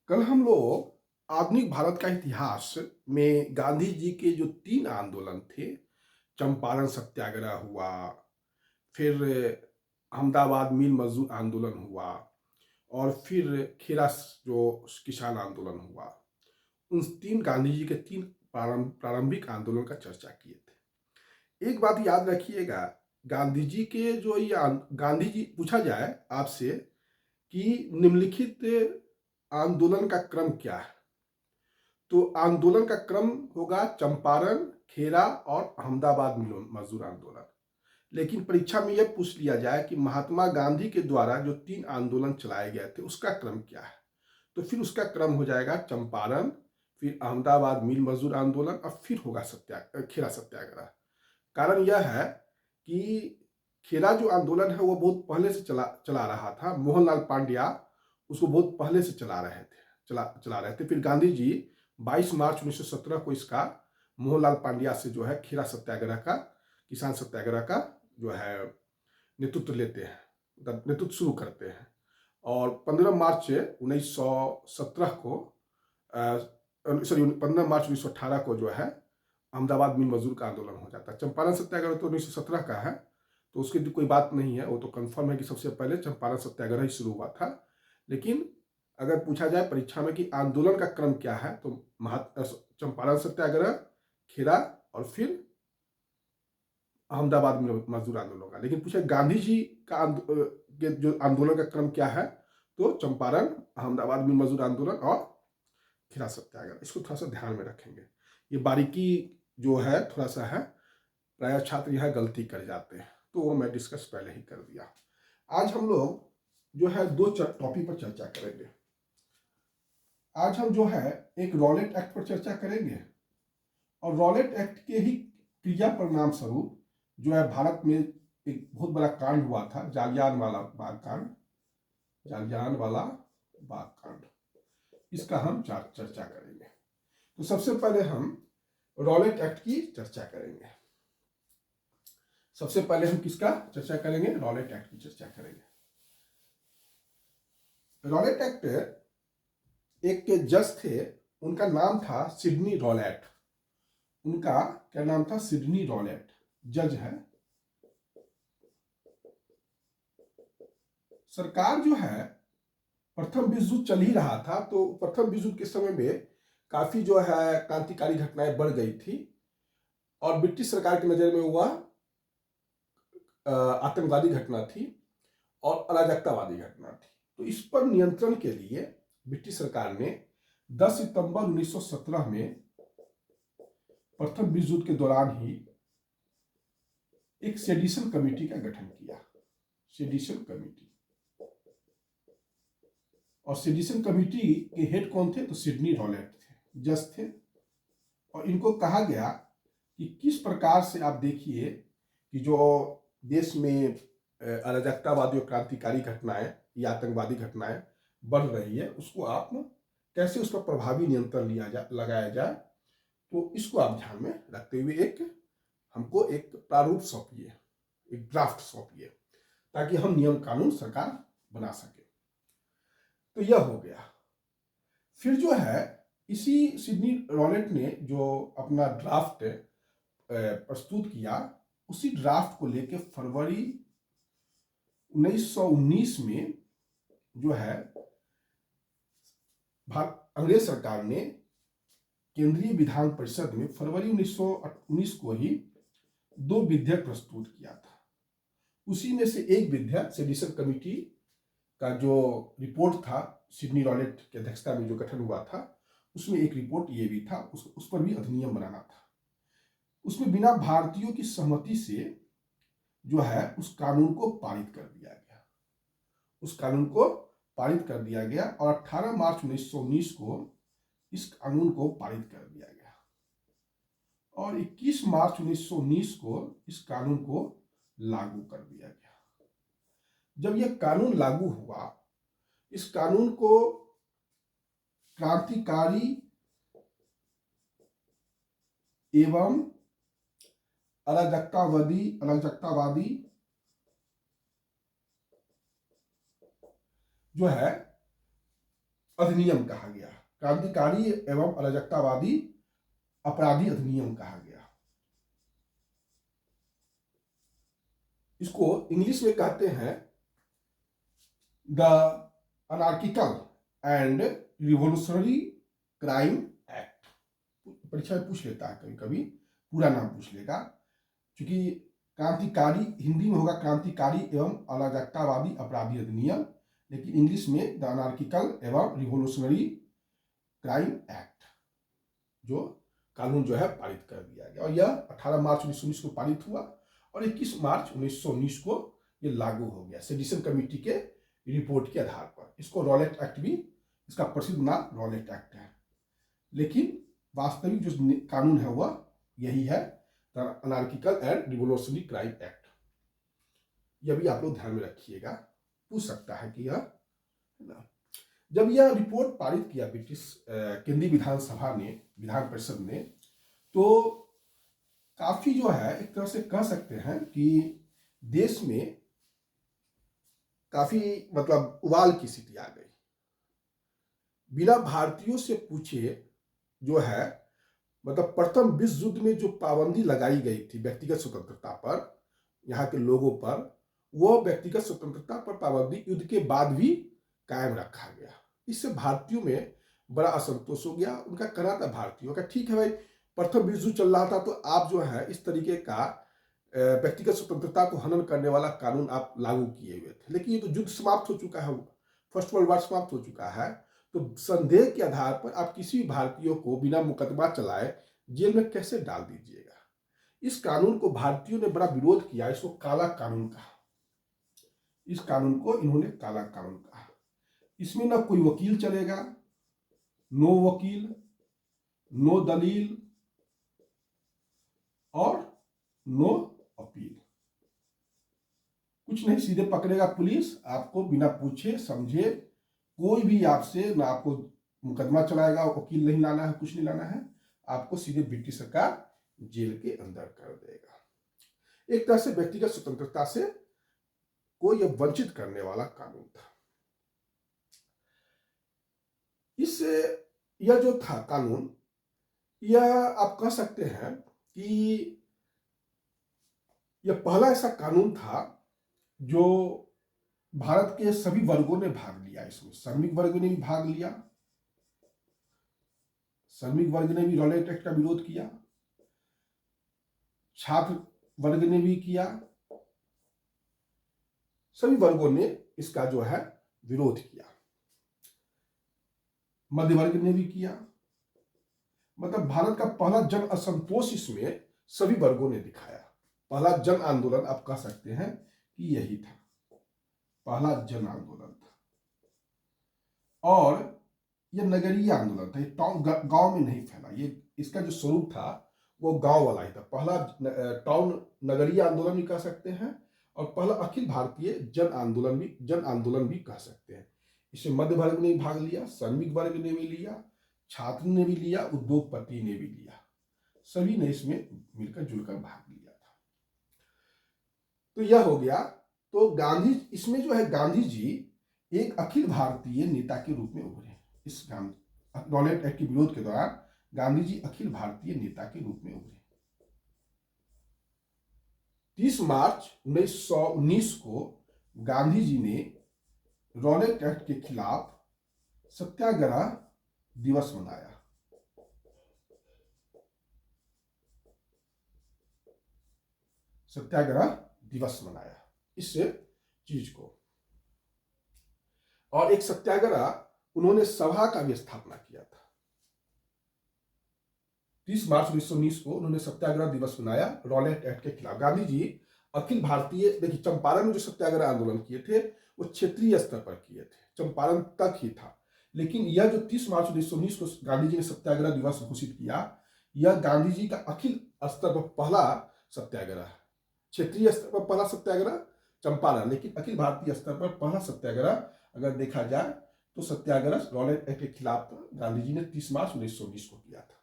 कल हम लोग आधुनिक भारत का इतिहास में गांधी जी के जो 3 आंदोलन थे, चंपारण सत्याग्रह हुआ, फिर अहमदाबाद मिल मजदूर आंदोलन हुआ और फिर खेरा जो किसान आंदोलन हुआ। उन 3 गांधी जी के 3 प्रारंभिक आंदोलन का चर्चा किए थे। एक बात याद रखिएगा, गांधी जी के जो ये गांधी जी पूछा जाए आपसे कि निम्नलिखित आंदोलन का क्रम क्या है? तो आंदोलन का क्रम होगा चंपारण, खेरा और अहमदाबाद मिल मजदूर आंदोलन। लेकिन परीक्षा में यह पूछ लिया जाए कि महात्मा गांधी के द्वारा जो 3 आंदोलन चलाए गए थे उसका क्रम क्या है, तो फिर उसका क्रम हो जाएगा चंपारण, फिर अहमदाबाद मिल मजदूर आंदोलन और फिर होगा खेरा सत्याग्रह। कारण यह है कि खेरा जो आंदोलन है वो बहुत पहले से चला चला रहा था। मोहनलाल पांड्या उसको बहुत पहले से चला रहे थे। फिर गांधी जी 22 मार्च 1917 को इसका मोहनलाल पांड्या से जो है खेरा सत्याग्रह का, किसान सत्याग्रह का जो है नेतृत्व लेते हैं, मतलब नेतृत्व शुरू करते हैं। और 15 मार्च 1917 को 15 मार्च 1918 को जो है अहमदाबाद मिल मजदूर का आंदोलन हो जाता है। चंपारण सत्याग्रह तो 1917 का है, तो उसकी कोई बात नहीं है, वो तो कंफर्म है कि सबसे पहले चंपारण सत्याग्रह ही शुरू हुआ था। लेकिन अगर पूछा जाए परीक्षा में कि आंदोलन का क्रम क्या है, तो चंपारण सत्याग्रह, खेरा और फिर अहमदाबाद में मजदूर आंदोलन का। लेकिन पूछे गांधी जी का के जो आंदोलन का क्रम क्या है, तो चंपारण, अहमदाबाद में मजदूर आंदोलन और खेरा सत्याग्रह। इसको थोड़ा सा ध्यान में रखेंगे। ये बारीकी जो है थोड़ा सा है, प्राय छात्र यह गलती कर जाते हैं, तो वो मैं डिस्कस पहले ही कर दिया। आज हम लोग जो है 2 टॉपिक पर चर्चा करेंगे। आज हम जो है एक रॉलेट एक्ट पर चर्चा करेंगे और रॉलेट एक्ट के ही क्रिया परिणाम स्वरूप जो है भारत में एक बहुत बड़ा कांड हुआ था, जालियानवाला बाग कांड। जालियानवाला बाग कांड, इसका हम चर्चा करेंगे। तो सबसे पहले हम रॉलेट एक्ट की चर्चा करेंगे। सबसे पहले हम किसका चर्चा करेंगे? रॉलेट एक्ट की चर्चा करेंगे। रॉलेट एक्ट एक जज थे, उनका नाम था सिडनी रॉलेट। उनका क्या नाम था? सिडनी रॉलेट, जज है। सरकार जो है, प्रथम विश्व युद्ध चल ही रहा था, तो प्रथम विश्व युद्ध के समय में काफी जो है क्रांतिकारी घटनाएं बढ़ गई थी और ब्रिटिश सरकार की नजर में हुआ आतंकवादी घटना थी और अराजकतावादी घटना थी। तो इस पर नियंत्रण के लिए ब्रिटिश सरकार ने 10 सितंबर 1917 में प्रथम विश्व युद्ध के दौरान ही एक सेडिशन कमेटी का गठन किया। सेडिशन कमेटी, और सेडिशन कमेटी के हेड कौन थे? तो सिडनी रॉलेट थे, जज थे। और इनको कहा गया कि किस प्रकार से आप देखिए कि जो देश में अराजकतावादी और क्रांतिकारी घटनाएं या आतंकवादी घटनाएं बढ़ रही है, उसको आप कैसे उस पर प्रभावी नियंत्रण लगाया जाए। तो इसको आप ध्यान में रखते हुए हमको एक प्रारूप सौंपिए, एक ड्राफ्ट सौंपिए, ताकि हम नियम कानून सरकार बना सके। तो यह हो गया। फिर जो है इसी सिडनी रॉलेट ने जो अपना ड्राफ्ट प्रस्तुत किया, उसी ड्राफ्ट को लेकर फरवरी 1919 में जो है अंग्रेज सरकार ने केंद्रीय विधान परिषद में फरवरी 1919 को ही 2 विधेयक प्रस्तुत किया था। उसी में से एक विधेयक सेडिशन कमेटी का जो रिपोर्ट था, सिडनी रॉलेट की अध्यक्षता में जो गठन हुआ था, उसमें एक रिपोर्ट ये भी था, उस पर भी अधिनियम बनाना था। उसमें बिना भारतीयों की सहमति से जो है उस कानून को पारित कर दिया गया। उस कानून को पारित कर दिया गया और 18 मार्च 1919 को इस कानून को पारित कर दिया गया और 21 मार्च 1919 को इस कानून को लागू कर दिया गया। जब यह कानून लागू हुआ, इस कानून को क्रांतिकारी एवं अराजकतावादी जो है अधिनियम कहा गया, क्रांतिकारी एवं अराजकतावादी अपराधी अधिनियम कहा गया। इसको इंग्लिश में कहते हैं the anarchical and revolutionary crime act. परीक्षा में पूछ लेता है कभी कभी, पूरा नाम पूछ लेगा, क्योंकि क्रांतिकारी हिंदी में होगा क्रांतिकारी एवं अराजकतावादी अपराधी अधिनियम, लेकिन इंग्लिश में द अनार्किकल एवं रिवोल्यूशनरी क्राइम एक्ट, जो कानून जो है पारित कर दिया गया। और यह 18 मार्च 1919 को पारित हुआ और 21 मार्च 1919 को ये लागू हो गया सेडिशन कमेटी के रिपोर्ट के आधार पर। इसको रॉलेट एक्ट भी, इसका प्रसिद्ध नाम रॉलेट एक्ट है, लेकिन वास्तविक जो कानून है वह यही है, anarchical and revolutionary crime act. यह भी आप लोग ध्यान में रखिएगा, पूछ सकता है कि यह ना। जब यह रिपोर्ट पारित किया ब्रिटिश केंद्रीय विधानसभा ने, विधान परिषद ने, तो काफी जो है एक तरह से कह सकते हैं कि देश में काफी मतलब उबाल की स्थिति आ गई। बिना भारतीयों से पूछे जो है, मतलब प्रथम विश्व युद्ध में जो पाबंदी लगाई गई थी व्यक्तिगत स्वतंत्रता पर, यहाँ के लोगों पर, वह व्यक्तिगत स्वतंत्रता पर पाबंदी युद्ध के बाद भी कायम रखा गया। इससे भारतीयों में बड़ा असंतोष हो गया। उनका कहना था भारतीयों का, ठीक है भाई, प्रथम विश्व युद्ध चल रहा था तो आप जो है इस तरीके का व्यक्तिगत स्वतंत्रता को हनन करने वाला कानून आप लागू किए हुए थे, लेकिन ये तो युद्ध समाप्त हो चुका है, फर्स्ट वर्ल्ड वॉर समाप्त हो चुका है, तो संदेह के आधार पर आप किसी भी भारतीयों को बिना मुकदमा चलाए जेल में कैसे डाल दीजिएगा। इस कानून को भारतीयों ने बड़ा विरोध किया, इसको काला कानून कहा। इस कानून को इन्होंने काला कानून कहा। इसमें ना कोई वकील चलेगा, नो वकील, नो दलील और नो अपील, कुछ नहीं, सीधे पकड़ेगा पुलिस, आपको बिना पूछे समझे कोई भी आपसे ना आपको मुकदमा चलाएगा, वकील नहीं लाना है, कुछ नहीं लाना है, आपको सीधे ब्रिटिश सरकार जेल के अंदर कर देगा। एक तरह से व्यक्तिगत स्वतंत्रता से को यह वंचित करने वाला कानून था। इससे यह जो था कानून, यह आप कह सकते हैं कि यह पहला ऐसा कानून था जो भारत के सभी वर्गों ने भाग लिया। इसमें श्रमिक वर्ग ने भी भाग लिया, श्रमिक वर्ग ने भी रॉलेट एक्ट का विरोध किया, छात्र वर्ग ने भी किया, सभी वर्गों ने इसका जो है विरोध किया, मध्य वर्ग ने भी किया। मतलब भारत का पहला जन असंतोष इसमें सभी वर्गों ने दिखाया। पहला जन आंदोलन आप कह सकते हैं कि यही था, पहला जन आंदोलन था। और यह नगरीय आंदोलन था, ये गांव में नहीं फैला। ये इसका जो स्वरूप था वो गांव वाला ही था। पहला टाउन नगरीय आंदोलन भी कह सकते हैं, और पहला अखिल भारतीय जन आंदोलन भी कह सकते हैं। इसमें मध्य वर्ग ने भाग लिया, श्रमिक वर्ग ने भी लिया, छात्र ने भी लिया, उद्योगपति ने भी लिया, सभी ने इसमें मिलकर जुलकर भाग लिया था। तो यह हो गया। तो गांधी, इसमें जो है गांधी जी एक अखिल भारतीय नेता के रूप में उभरे। इस रॉलेट एक्ट के विरोध के दौरान गांधी जी अखिल भारतीय नेता के रूप में उभरे। 30 मार्च 1919 को गांधी जी ने रॉलेट एक्ट के खिलाफ सत्याग्रह दिवस मनाया। सत्याग्रह दिवस मनाया इस चीज को। और एक सत्याग्रह उन्होंने सभा का भी स्थापना किया था। 30 मार्च 1919 को उन्होंने सत्याग्रह दिवस मनाया रॉलेट एक्ट के खिलाफ। गांधी जी अखिल भारतीय, देखिए चंपारण में जो सत्याग्रह आंदोलन किए थे वो क्षेत्रीय स्तर पर किए थे, चंपारण तक ही था। लेकिन यह जो 30 मार्च 1919 को गांधी जी ने सत्याग्रह दिवस घोषित किया, यह गांधी जी का अखिल स्तर पर पहला सत्याग्रह है। क्षेत्रीय स्तर पर पहला सत्याग्रह चंपारण, लेकिन अखिल भारतीय स्तर पर पहला सत्याग्रह अगर देखा जाए तो सत्याग्रह रॉलेट एक्ट के खिलाफ गांधी जी ने 30 मार्च 1919 को किया था।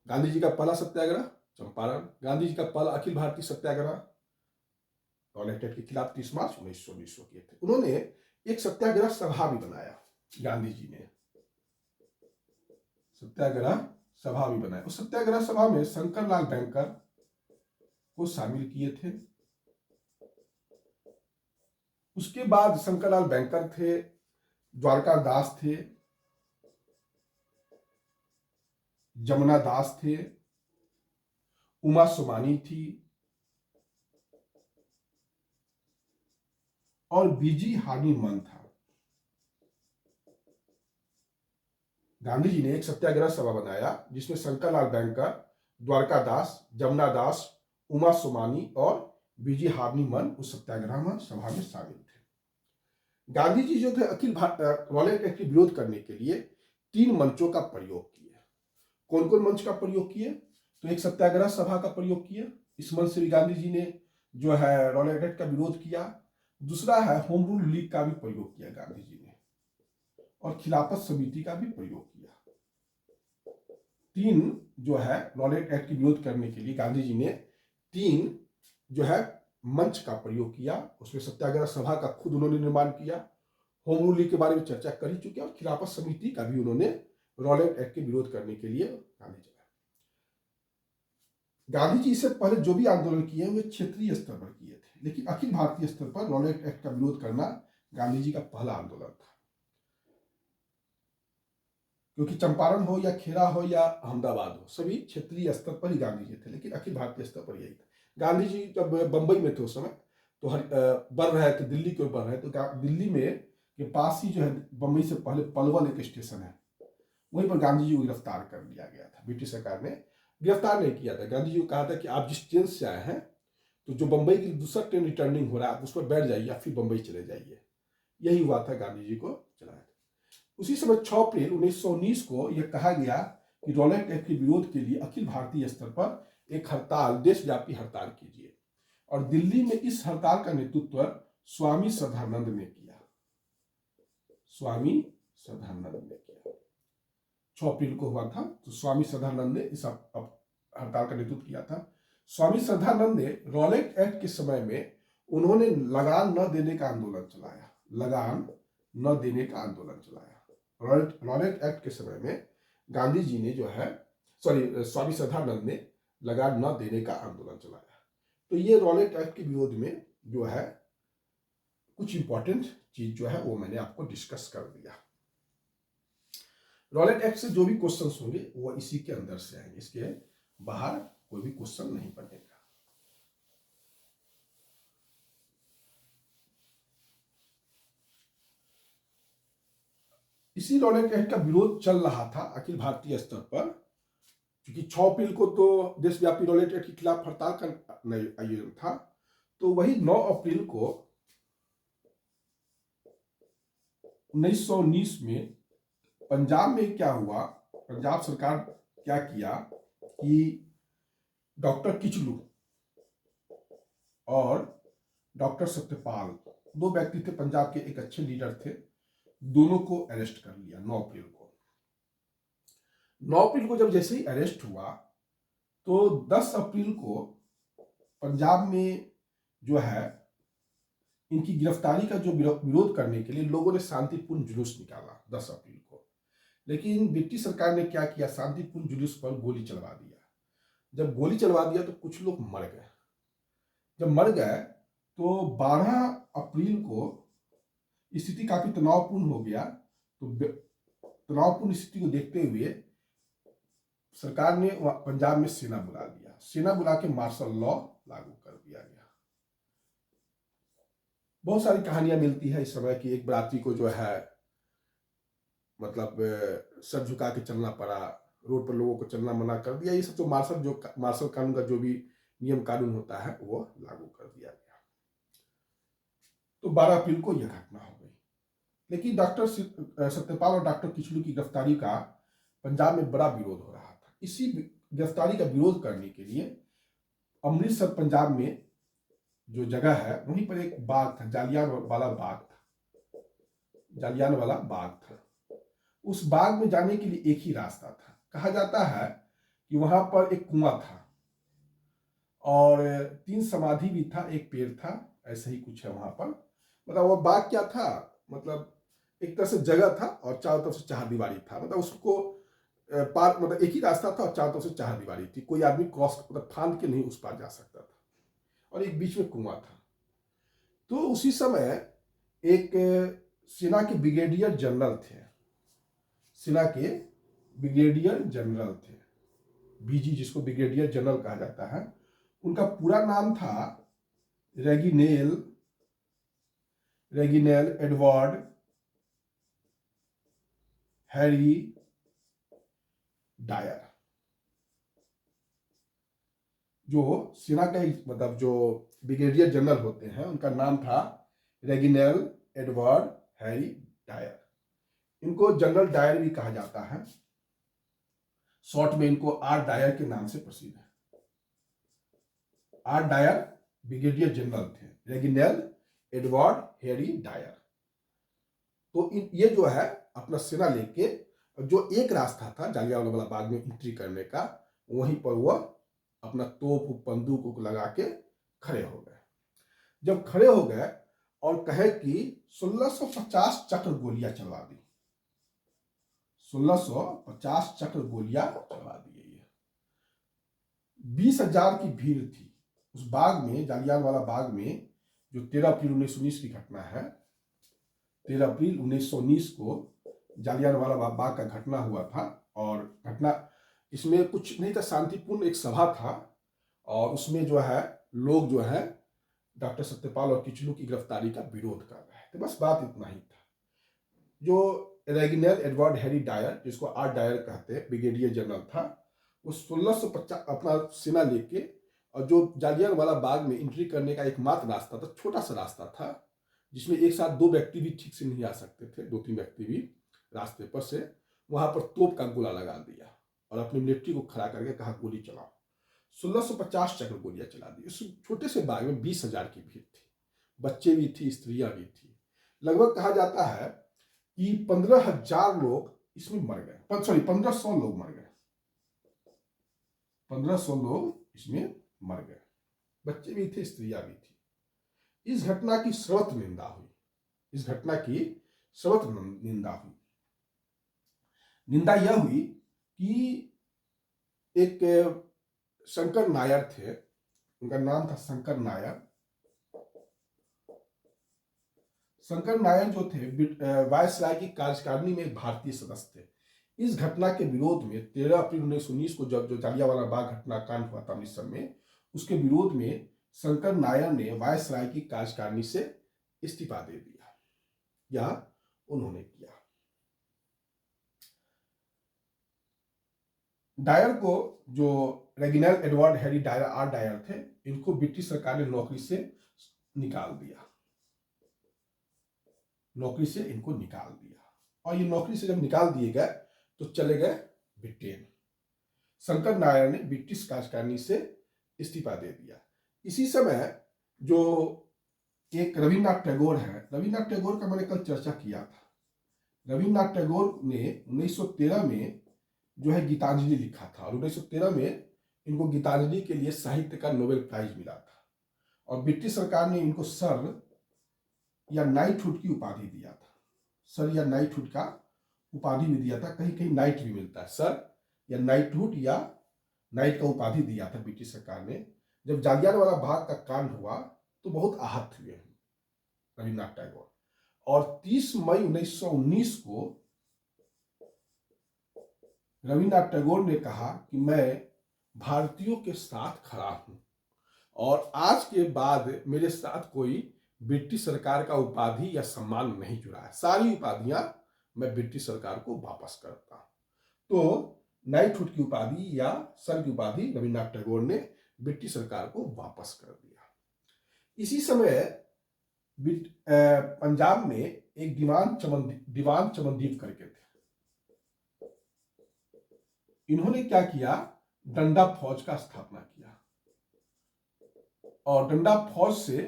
गांधी जी का पहला सत्याग्रह चंपारण, गांधी जी का पहला अखिल भारतीय सत्याग्रह रॉलेट एक्ट के खिलाफ 30 मार्च 1919 को किए थे। उन्होंने एक सत्याग्रह सभा भी बनाया। गांधी जी ने सत्याग्रह सभा भी बनाई। उस सत्याग्रह सभा में शंकरलाल बैंकर को शामिल किए थे। उसके बाद शंकरलाल बैंकर थे, द्वारका दास थे, जमुना दास थे, उमा सुमानी थी और बीजी हार्निमन था। गांधी जी ने एक सत्याग्रह सभा बनाया जिसमें शंकरलाल बैंकर, द्वारका दास, जमुना दास, उमा सुमानी और बीजी हार्निमन उस सत्याग्रह सभा में शामिल थे। गांधी जी जो थे अखिल भारत रॉलेट एक्ट के विरोध करने के लिए 3 मंचों का प्रयोग किए। कौन कौन मंच का प्रयोग किए? तो एक सत्याग्रह सभा का प्रयोग किया, इस मंच से भी गांधी जी ने जो है रॉलेट एक्ट का विरोध किया। दूसरा है होम रूल लीग का भी प्रयोग किया गांधी जी ने, और खिलाफत समिति का भी प्रयोग किया। 3 जो है रॉलेट एक्ट की विरोध करने के लिए गांधी जी ने 3 जो है मंच का प्रयोग किया। उसमें सत्याग्रह सभा का खुद उन्होंने निर्माण किया, होम रूल लीग के बारे में चर्चा कर ही चुके, और खिलाफत समिति का भी उन्होंने रॉलेट एक्ट के विरोध करने के लिए गांधी जी इससे पहले जो भी आंदोलन किए वे क्षेत्रीय स्तर पर किए थे, लेकिन अखिल भारतीय स्तर पर रॉलेट एक्ट का विरोध करना गांधी जी का पहला आंदोलन था। क्योंकि चंपारण हो या खेड़ा हो या अहमदाबाद हो, सभी क्षेत्रीय स्तर पर ही गांधी जी थे, लेकिन अखिल भारतीय स्तर पर यही था। गांधी जी जब बंबई में थे उस समय तो बढ़ रहे थे, दिल्ली की ओर बढ़ रहे, तो दिल्ली में के पास ही जो है बंबई से पहले पलवल एक स्टेशन है, वहीं पर गांधी जी को गिरफ्तार कर लिया गया था। ब्रिटिश सरकार ने गिरफ्तार नहीं किया था, गांधी जी को कहा था कि आप जिस ट्रेन से आए हैं तो जो बंबई की दूसरा ट्रेन रिटर्निंग हो रहा है उस पर बैठ जाइए, फिर बंबई चले जाइए। यही हुआ था, गांधी जी को चलाया था। उसी समय 6 अप्रैल 1919 को यह कहा गया कि रॉलेट एक्ट के विरोध के लिए अखिल भारतीय स्तर पर एक हड़ताल, देशव्यापी हड़ताल कीजिए, और दिल्ली में इस हड़ताल का नेतृत्व स्वामी श्रद्धानंद ने किया। स्वामी श्रद्धानंद ने किया, 6 अप्रैल को हुआ था, तो स्वामी श्रद्धानंद ने इस हड़ताल का नेतृत्व किया था। स्वामी श्रद्धानंद ने रॉलेट एक्ट के समय में उन्होंने लगान न देने का आंदोलन चलाया, लगान न देने का आंदोलन चलाया। रॉलेट एक्ट के समय में गांधी जी ने जो है स्वामी श्रद्धानंद ने लगान न देने का आंदोलन चलाया। तो ये रॉलेट एक्ट के विरोध में जो है कुछ इंपॉर्टेंट चीज जो है वो मैंने आपको डिस्कस कर दिया। रॉलेट एक्ट से जो भी क्वेश्चंस होंगे वो इसी के अंदर से आएंगे, इसके बाहर कोई भी क्वेश्चन नहीं बनेगा। इसी रॉलेट एक्ट का विरोध चल रहा था अखिल भारतीय स्तर पर, क्योंकि 6 अप्रैल को तो देशव्यापी रॉलेट एक्ट के खिलाफ हड़ताल का आयोजन था, तो वही 9 अप्रैल को 1919 में पंजाब में क्या हुआ, पंजाब सरकार क्या किया कि डॉक्टर किचलू और डॉक्टर सत्यपाल, 2 व्यक्ति थे पंजाब के, एक अच्छे लीडर थे, दोनों को अरेस्ट कर लिया 9 अप्रैल को। 9 अप्रैल को जब जैसे ही अरेस्ट हुआ तो 10 अप्रैल को पंजाब में जो है इनकी गिरफ्तारी का जो विरोध करने के लिए लोगों ने शांतिपूर्ण जुलूस निकाला 10 अप्रैल को, लेकिन ब्रिटिश सरकार ने क्या किया, शांतिपूर्ण जुलूस पर गोली चलवा दिया। जब गोली चलवा दिया तो कुछ लोग मर गए। जब मर गए तो 12 अप्रैल को स्थिति काफी तनावपूर्ण हो गया। तो तनावपूर्ण स्थिति को देखते हुए सरकार ने पंजाब में सेना बुला लिया, सेना बुला के मार्शल लॉ लागू कर दिया गया। बहुत सारी कहानियां मिलती है इस समय की, एक बराती को जो है मतलब सर झुका के चलना पड़ा, रोड पर लोगों को चलना मना कर दिया। ये सब तो मार्शल कानून का जो भी नियम कानून होता है वो लागू कर दिया गया। तो 12 अप्रैल को यह घटना हो गई। लेकिन डॉक्टर सत्यपाल और डॉक्टर किचलू की गिरफ्तारी का पंजाब में बड़ा विरोध हो रहा था। इसी गिरफ्तारी का विरोध करने के लिए अमृतसर पंजाब में जो जगह है वहीं पर एक बाग था, जालियानवाला बाग था, जालियानवाला बाग था। उस बाग में जाने के लिए एक ही रास्ता था। कहा जाता है कि वहां पर एक कुआं था और 3 समाधि भी था, एक पेड़ था, ऐसा ही कुछ है वहां पर। मतलब वो बाग क्या था, मतलब एक तरह से जगह था और चारों तरफ से चारदीवारी था, मतलब उसको पार, मतलब एक ही रास्ता था और चारों तरफ से चारदीवारी थी, कोई आदमी क्रॉस मतलब फांद के नहीं उस पार जा सकता था, और एक बीच में कुआं था। तो उसी समय एक सेना के ब्रिगेडियर जनरल थे, सेना के ब्रिगेडियर जनरल थे, बीजी जिसको ब्रिगेडियर जनरल कहा जाता है, उनका पूरा नाम था रेगिनेल रेगिनेल एडवर्ड हैरी डायर। जो सेना का मतलब जो ब्रिगेडियर जनरल होते हैं उनका नाम था रेगिनेल एडवर्ड हैरी डायर। इनको जनरल डायर भी कहा जाता है, शॉर्ट में इनको आर डायर के नाम से प्रसिद्ध है। आर डायर ब्रिगेडियर जनरल थे, रेगिनेल एडवर्ड हैरी डायर। तो ये जो है अपना सेना लेके, जो एक रास्ता था जालियांवाला बाग में एंट्री करने का, वहीं पर वह अपना तोप बंदूक लगा के खड़े हो गए। जब खड़े हो गए और कहे कि 1650 चक्र गोलियां चलवा दी, 1650 चक्र गोलियां चलवा दी गई है। 20,000 की भीड़ थी उस बाग में, जालियांवाला बाग में, जो 13 अप्रैल 1919 की घटना है। 13 अप्रैल 1919 को जालियांवाला बाग का घटना हुआ था, और घटना इसमें कुछ नहीं था, शांतिपूर्ण एक सभा था, और उसमें जो है लोग जो है डॉक्टर सत्यपाल और किचलू की गिरफ्तारी का विरोध कर रहे थे, बस बात इतना ही था। जो रेगिनेल एडवर्ड हैरी डायर, जिसको आर डायर कहते, ब्रिगेडियर जनरल था, वो 1650 अपना सेना लेके, और जो जालियांवाला बाग में एंट्री करने का एकमात्र रास्ता था, छोटा सा रास्ता था, जिसमें एक साथ दो व्यक्ति भी ठीक से नहीं आ सकते थे, 2-3 व्यक्ति भी रास्ते पर से, वहां पर तोप का गोला लगा दिया और अपनी मिलिट्री को खड़ा करके कहा गोली चलाओ। 1650 चक्र गोलियां चला दी। उस छोटे से बाग में 20,000 की भीड़ थी, बच्चे भी थी, स्त्रियां भी थी। लगभग कहा जाता है कि 15,000 लोग इसमें मर गए, सॉरी 1,500 लोग मर गए, 1,500 लोग इसमें मर गए, बच्चे भी थे, स्त्रियां भी थी। इस घटना की सर्वत्र निंदा हुई, इस घटना की सर्वत्र निंदा हुई। निंदा यह हुई कि एक शंकर नायर थे, उनका नाम था शंकर नायर। शंकर नायर जो थे वायसराय की कार्यकारिणी में एक भारतीय सदस्य थे। इस घटना के विरोध में 13 अप्रैल 1919 को जब जो जालियांवाला बाग घटनाकांड हुआ था अमृतसर में, उसके विरोध में शंकर नायर ने वायसराय की कार्यकारिणी से इस्तीफा दे दिया, यह उन्होंने किया। डायर को, जो Reginald Edward Harry Dyer R Dyer थे, इनको ब्रिटिश सरकार ने नौकरी से निकाल दिया, नौकरी से इनको निकाल दिया, और ये नौकरी से जब निकाल दिए गए तो चले गए ब्रिटेन। शंकर नायर ने ब्रिटिश कार्यकारिणी से इस्तीफा दे दिया। इसी समय जो एक रविन्द्रनाथ टैगोर है, रविन्द्रनाथ टैगोर का मैंने कल चर्चा किया था। रविन्द्रनाथ टैगोर ने 1913 में जो है गीतांजलि लिखा था, और 1913 में इनको गीतांजलि के लिए साहित्य का नोबेल प्राइज मिला था, और ब्रिटिश सरकार ने इनको सर या नाइटहुड की उपाधि दिया था, सर या नाइटहुड का उपाधि भी दिया था, कहीं कहीं नाइट भी मिलता है, सर या नाइटहुड या नाइट का उपाधि दिया था ब्रिटिश सरकार ने। जब जालियांवाला बाग का कांड हुआ तो बहुत आहत हुए रविन्द्रनाथ टैगोर, और 30 मई 1919 को रविन्द्रनाथ टैगोर ने कहा कि मैं भारतीयों के साथ खड़ा हूं, और आज के बाद मेरे साथ कोई ब्रिटिश सरकार का उपाधि या सम्मान नहीं जुड़ा है, सारी उपाधियां मैं ब्रिटिश सरकार को वापस करता हूं। तो नाइटहुड की उपाधि या सर की उपाधि रविन्द्रनाथ टैगोर ने ब्रिटिश सरकार को वापस कर दिया। इसी समय पंजाब में एक दीवान चमनदीप करके थे, इन्होंने क्या किया, डंडा फौज का स्थापना किया, और डंडा फौज से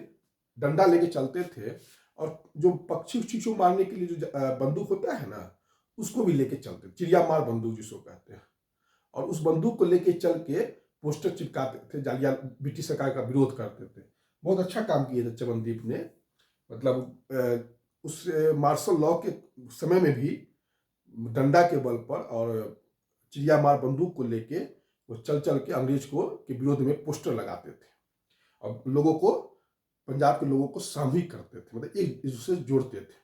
डंडा लेके चलते थे, और जो पक्षी उक्षी को मारने के लिए जो बंदूक होता है ना, उसको भी लेके चलते, चिड़िया मार बंदूक जिसको कहते हैं, और उस बंदूक को लेके चल के पोस्टर चिपकाते थे, जालियां ब्रिटिश सरकार का विरोध करते थे। बहुत अच्छा काम किया था चमनदीप ने, मतलब उस मार्शल लॉ के समय में भी डंडा के बल पर और चिड़िया मार बंदूक को लेके वो चल चल के अंग्रेज को के विरोध में पोस्टर लगाते थे और लोगों को, पंजाब के लोगों को सामूहिक करते थे, मतलब एक दूसरे से जोड़ते थे।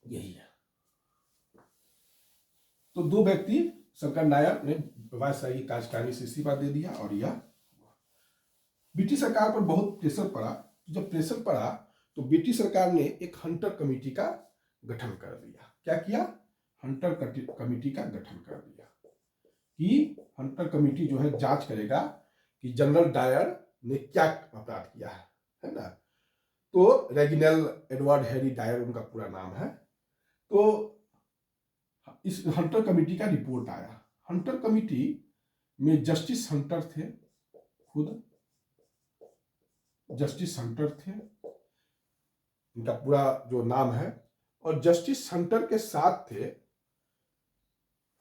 यही है। तो दो व्यक्ति, शंकर नायर ने वायसराय की कार्यकारिणी से इस्तीफा दे दिया और यह ब्रिटिश सरकार पर बहुत प्रेशर पड़ा। जब प्रेशर पड़ा तो ब्रिटिश सरकार ने एक हंटर कमेटी का गठन कर दिया। क्या किया? हंटर कमेटी का गठन कर दिया कि हंटर कमेटी जो है जांच करेगा कि जनरल डायर ने क्या अपराध किया है ना। तो रेगिनेल एडवर्ड हैरी डायर उनका पूरा नाम है। तो इस हंटर कमेटी का रिपोर्ट आया। हंटर कमेटी में जस्टिस हंटर थे, खुद जस्टिस हंटर थे, इनका पूरा जो नाम है। और जस्टिस हंटर के साथ थे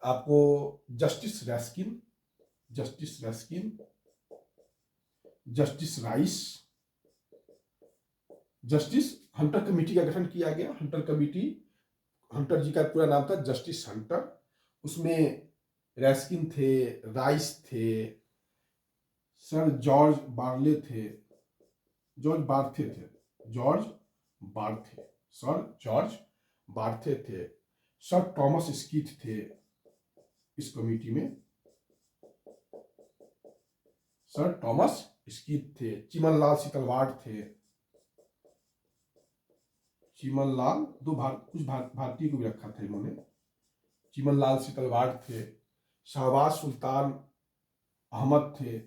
आपको justice Rankin, justice Rankin, justice Rice. Justice Hunter committee का गठन किया गया। हंटर कमेटी, हंटर जी का पूरा नाम था जस्टिस हंटर। उसमें रैस्किन थे, राइस थे, सर जॉर्ज बार्ले थे, जॉर्ज बार्थे थे, जॉर्ज बार्थे, सर जॉर्ज बार्थे थे, सर थॉमस स्कीथ थे इस कमेटी में, सर थॉमस स्कीथ थे, चिमनलाल सीतलवाड़ थे, चिमनलाल, कुछ भारतीय को भी रखा था इन्होंने, चिमनलाल सीतलवाड़ थे, शहबाज सुल्तान अहमद थे,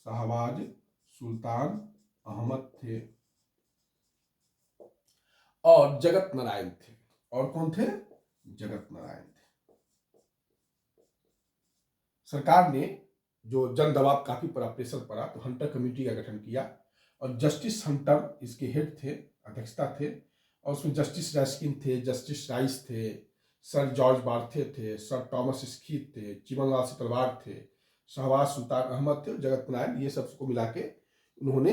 शहबाज सुल्तान अहमद थे, और जगत नारायण थे। और कौन थे? जगत नारायण थे। सरकार ने जो जन दबाव काफी पड़ा, प्रेशर पड़ा, तो हंटर कमेटी का गठन किया और जस्टिस हंटर इसके हेड थे, अध्यक्षता थे। और उसमें जस्टिस रैस्किन थे, जस्टिस राइस थे, सर जॉर्ज बार्थे थे, सर थॉमस स्कीथ थे, चिमनलाल सीतलवाड़ थे, शहबाज सुल्तान अहमद थे, जगत नारायण, ये सबको मिला के उन्होंने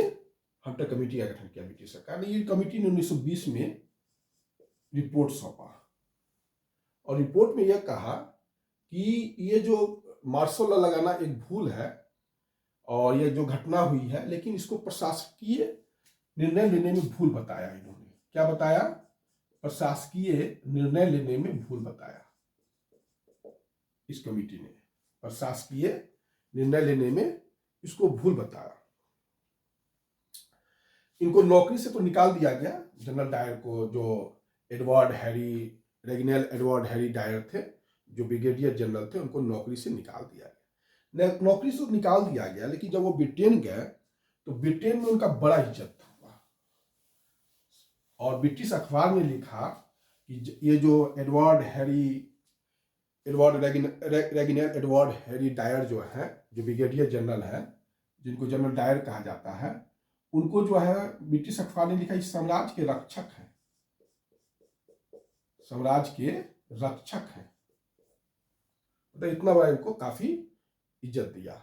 हंटर कमेटी का गठन किया ब्रिटिश सरकार ने। ये कमेटी ने 1920 में रिपोर्ट सौंपा और रिपोर्ट में यह कहा कि ये जो मार्शल लॉ लगाना एक भूल है और ये जो घटना हुई है, लेकिन इसको प्रशासकीय निर्णय लेने में भूल बताया। इन्होंने क्या बताया? प्रशासकीय निर्णय लेने में भूल बताया। इस कमेटी ने प्रशासकीय निर्णय लेने में इसको भूल बताया। इनको नौकरी से तो निकाल दिया गया, जनरल डायर को, जो Edward Harry, Reginald Edward Harry Dyer थे, जो ब्रिगेडियर जनरल थे, उनको नौकरी से निकाल दिया गया। नौकरी से निकाल दिया गया, लेकिन जब वो ब्रिटेन गए तो ब्रिटेन में उनका बड़ा इज्जत हुआ और ब्रिटिश अखबार ने लिखा कि ये जो रेगिनेल एडवर्ड हैरी डायर जो है, जो ब्रिगेडियर जनरल है, जिनको जनरल डायर कहा जाता है, उनको जो है ब्रिटिश अखबार ने लिखा इस साम्राज्य के रक्षक है, साम्राज्य के रक्षक है। तो इतना बड़ा इनको काफी इज्जत दिया।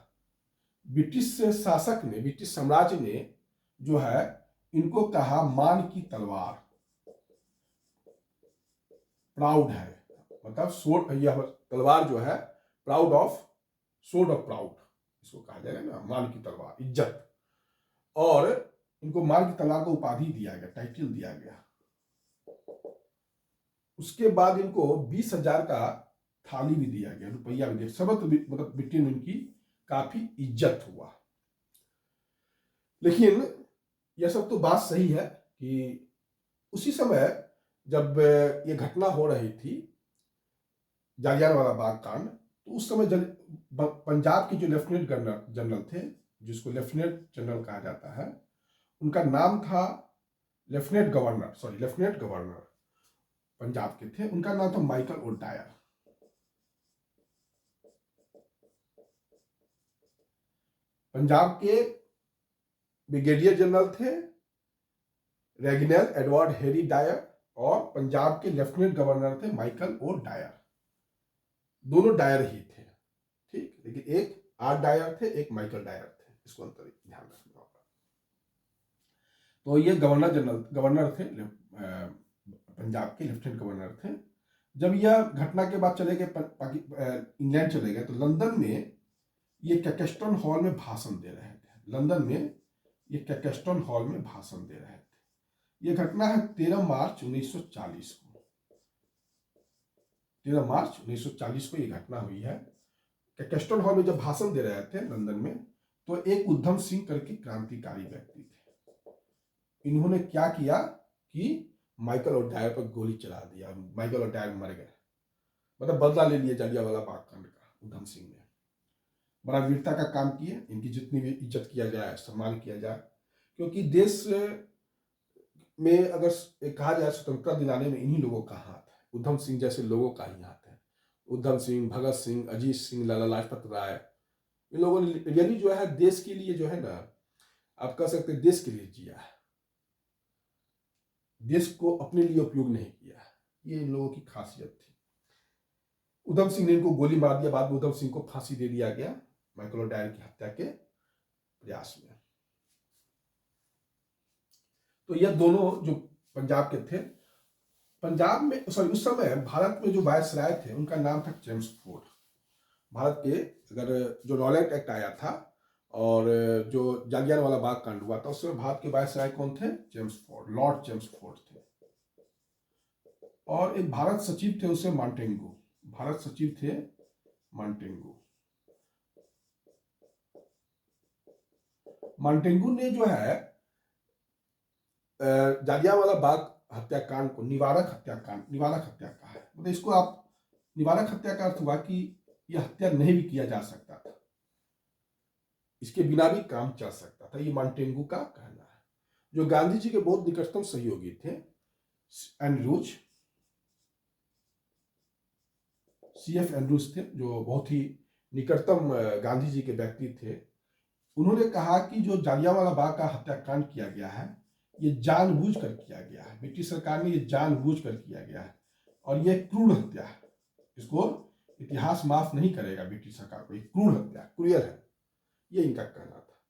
ब्रिटिश शासक ने, ब्रिटिश साम्राज्य ने जो है इनको कहा मान की तलवार, प्राउड है, मतलब सोर्ड, यह तलवार जो है proud of, sword of proud इसको कहा जाएगा ना, मान की तलवार, इज्जत। और इनको मान की तलवार को उपाधि दिया गया, टाइटल दिया गया। उसके बाद इनको 20,000 का थाली भी दिया गया, रुपया भी दिया, सबक, मतलब ब्रिटेन में इनकी काफी इज्जत हुआ। लेकिन यह सब तो बात सही है कि उसी समय जब ये घटना हो रही थी, जालियांवाला बाग कांड, तो उस समय पंजाब के जो लेफ्टिनेंट जनरल थे, जिसको लेफ्टिनेंट जनरल कहा जाता है, उनका नाम था लेफ्टिनेंट गवर्नर पंजाब के थे, उनका नाम था माइकल ओडायर। पंजाब के ब्रिगेडियर जनरल थे रेगिनेल एडवर्ड हैरी डायर और पंजाब के लेफ्टिनेंट गवर्नर थे माइकल ओ डायर। दोनों डायर ही थे, ठीक, लेकिन एक आर डायर थे, एक माइकल डायर थे, इसको अंतर ध्यान रखना होगा। तो ये गवर्नर थे, पंजाब के लेफ्टिनेंट गवर्नर थे। जब यह घटना के बाद चले गए इंग्लैंड चले गए, तो लंदन में ये कैकेस्टन हॉल में भाषण दे रहे थे। लंदन में ये कैकेस्टन हॉल में भाषण दे रहे थे। ये घटना है 13 मार्च 1940 को। 13 मार्च 1940 को ये घटना हुई है। कैकेस्टन हॉल में जब भाषण दे रहे थे लंदन में, तो एक उधम सिंह करके क्रांतिकारी व्यक्ति थे। इन्होंने क्या किया कि माइकल ओडायर पर गोली चला दिया। माइकल ओडायर मर गए, मतलब बदला ले लिया जालियांवाला बाग कांड का। उधम सिंह ने बड़ा वीरता का काम किए। इनकी जितनी भी इज्जत किया जाए, सम्मान किया जाए, क्योंकि देश में अगर कहा जाए स्वतंत्रता दिलाने में इन्हीं लोगों का हाथ है। उधम सिंह जैसे लोगों का ही हाथ है। उधम सिंह, भगत सिंह, अजीत सिंह, लाला लाजपत राय, इन लोगों ने रियली जो है देश के लिए, जो है ना, आप कह सकते हैं देश के लिए जिया है। देश को अपने लिए उपयोग नहीं किया है। ये इन लोगों की खासियत थी। उधम सिंह ने इनको गोली मार दिया। बाद में उधम सिंह को फांसी दे दिया गया माइकल ओडायर की हत्या के प्रयास में। तो यह दोनों जो पंजाब के थे, पंजाब में उस समय भारत में जो वायसराय थे उनका नाम था जेम्स फोर्ड। भारत के अगर जो रॉलेट एक्ट आया था और जो जालियांवाला बाग कांड हुआ था, उस समय भारत के वायसराय कौन थे? James Ford, Lord James Ford थे। और एक भारत सचिव थे उसे मॉन्टेगू। भारत सचिव थे मॉन्टेगू। मॉन्टेगू ने जो है जालियांवाला बाग हत्याकांड को निवारक हत्या कहा है। मतलब इसको आप, निवारक हत्या का अर्थ हुआ कि यह हत्या नहीं भी किया जा सकता था, इसके बिना भी काम चल सकता था। ये मॉन्टेगू का कहना है, जो गांधी जी के बहुत निकटतम सहयोगी थे। एंड्रूज, CF एंड्रूज थे, जो बहुत ही निकटतम गांधी जी के व्यक्ति थे। उन्होंने कहा कि जो जालियांवाला बाग का हत्याकांड किया गया है, ये जानबूझकर किया गया है। ब्रिटिश सरकार ने ये जानबूझकर किया गया है और ये क्रूर हत्या है। इसको इतिहास माफ नहीं करेगा ब्रिटिश सरकार को। ये क्रूर हत्या, क्रूर है, ये इनका कहना था।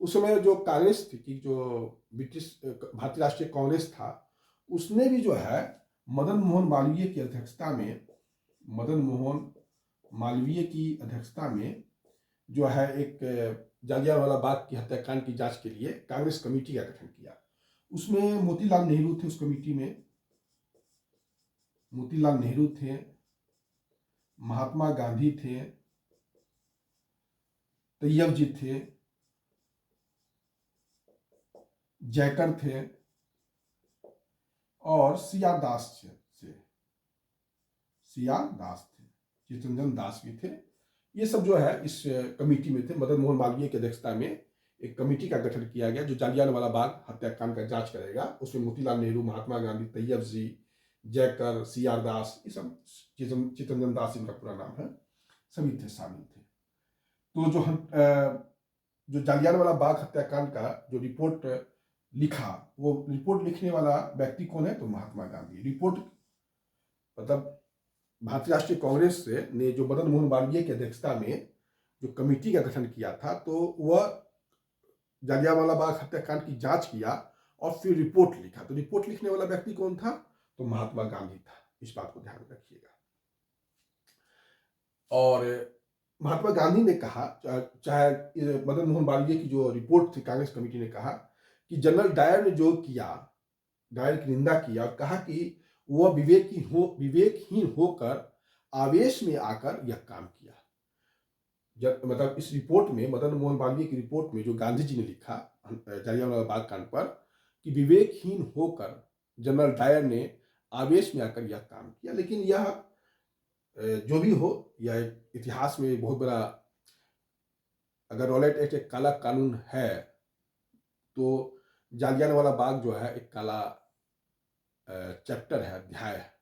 उस समय जो कांग्रेस थी, कि जो ब्रिटिश भारतीय राष्ट्रीय कांग्रेस था, उसने भी जो है मदन मोहन मालवीय की अध्यक्षता में, मदन मोहन मालवीय की अध्यक्षता में जो है एक जालियांवाला बाग की हत्याकांड की जांच के लिए कांग्रेस कमेटी का गठन किया। उसमें मोतीलाल नेहरू थे। उस कमेटी में मोतीलाल नेहरू थे, महात्मा गांधी थे, तैयब जी थे, जयकर थे और सिया दास थे। सिया दास थे, चितरंजन दास भी थे। ये सब जो है इस कमेटी में थे। मदन मोहन मालवीय की अध्यक्षता में एक कमेटी का गठन किया गया जो जालियांवाला बाग हत्याकांड का जांच करेगा। उसमें मोतीलाल नेहरू, महात्मा गांधी, तैयब जी, जयकर, सीआर दास, ये सब, चितरंजन दास इनका पूरा नाम है, सभी थे, शामिल थे। तो जो जालियांवाला बाग हत्याकांड का जो रिपोर्ट लिखा, वो रिपोर्ट लिखने वाला व्यक्ति कौन है? तो महात्मा गांधी। रिपोर्ट मतलब भारतीय राष्ट्रीय कांग्रेस ने जो मदन मोहन मालवीय की अध्यक्षता में जो कमेटी का गठन किया था, तो वह जालियांवाला बाग हत्याकांड की जांच किया और फिर रिपोर्ट लिखा। तो रिपोर्ट लिखने वाला व्यक्ति कौन था? तो महात्मा गांधी था। इस बात को ध्यान में रखिएगा। और महात्मा गांधी ने कहा, चाहे मदन मोहन मालवीय की जो रिपोर्ट थी, कांग्रेस कमेटी ने कहा कि जनरल डायर ने जो किया, डायर की निंदा किया और कहा कि वह विवेकहीन होकर आवेश में आकर यह काम किया। मतलब इस रिपोर्ट में, मदन मोहन मालवीय की रिपोर्ट में जो गांधी जी ने लिखा जालियांवाला बाग कांड पर, कि विवेकहीन होकर जनरल डायर ने आवेश में आकर यह काम किया। लेकिन यह जो भी हो, यह इतिहास में बहुत बड़ा, अगर रॉलेट एक्ट एक काला कानून है, तो जालियांवाला बाग जो है एक काला चैप्टर है, अध्याय है।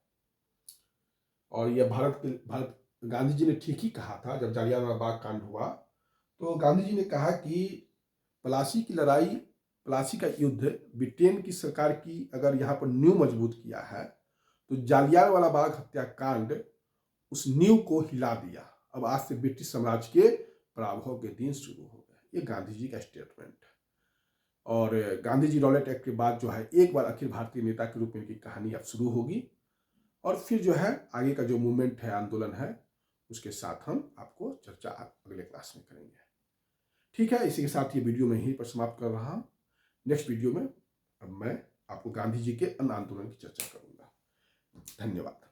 और यह भारत गांधी जी ने ठीक ही कहा था। जब जालियांवाला बाग कांड हुआ तो गांधी जी ने कहा कि प्लासी की लड़ाई, प्लासी का युद्ध ब्रिटेन की सरकार की अगर यहाँ पर नींव मजबूत किया है, तो जालियांवाला बाग हत्याकांड उस नींव को हिला दिया। अब आज से ब्रिटिश साम्राज्य के पराभव के दिन शुरू हो गए। ये गांधी जी का स्टेटमेंट है। और गांधी जी रॉलेट एक्ट के बाद जो है एक बार अखिल भारतीय नेता के रूप में इनकी कहानी अब शुरू होगी, और फिर जो है आगे का जो मूवमेंट है, आंदोलन है, उसके साथ हम आपको चर्चा अगले क्लास में करेंगे। ठीक है, इसी के साथ ये वीडियो मैं यहीं पर समाप्त कर रहा हूँ। नेक्स्ट वीडियो में अब मैं आपको गांधी जी के अन्य आंदोलन की चर्चा करूंगा। धन्यवाद।